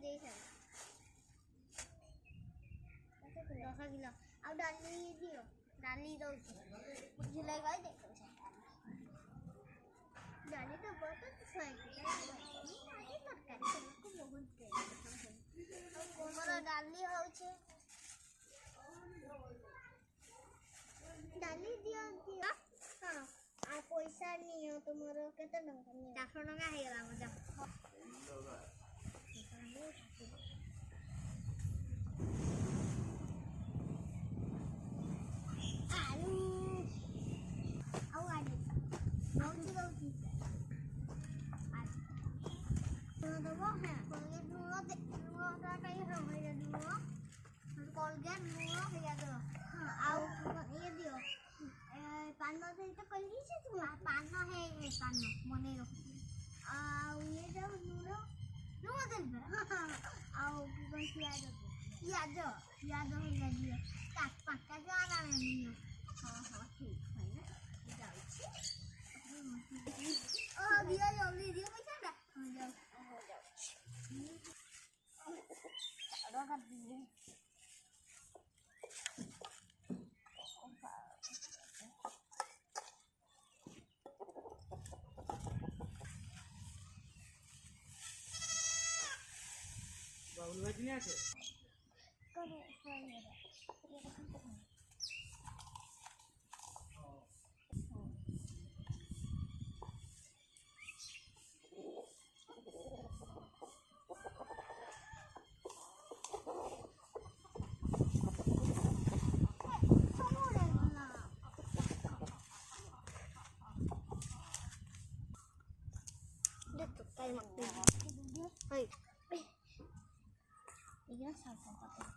देखा 10 किलो ଆଉ ଡାଲି ଦିଅ ଡାଲି ଦଉଛି ବୁଝିଲେ ଗାଈ ଦେଖ ଡାଲି ତ ବହୁତ ତରକାରୀ ମୋର ଡାଲି ହଉଛି ଡାଲି ଦିଅନ୍ତି ହଁ ଆଉ ପଇସା ନିଅ ତୁମର କେତେ ଟଙ୍କା ନିଅ 400 ଟଙ୍କା ହେଇଗଲା ମଜା कोलगेट लूणो भैया दो आओ ये दियो पानो से तो कर लीजिए तुम पानो है ये पानो मने रखो आओ ये जो लूणो लूणो दे आओ कौन सी याद भैया दियो काट पक्का जाना नहीं हां हां ठीक है ना जाऊची ओ दियो जल्दी दियो पैसा ना हो जाओ अरे कर दीजिए बाउल भाजी नहीं आते करे Hey, ini salah satu.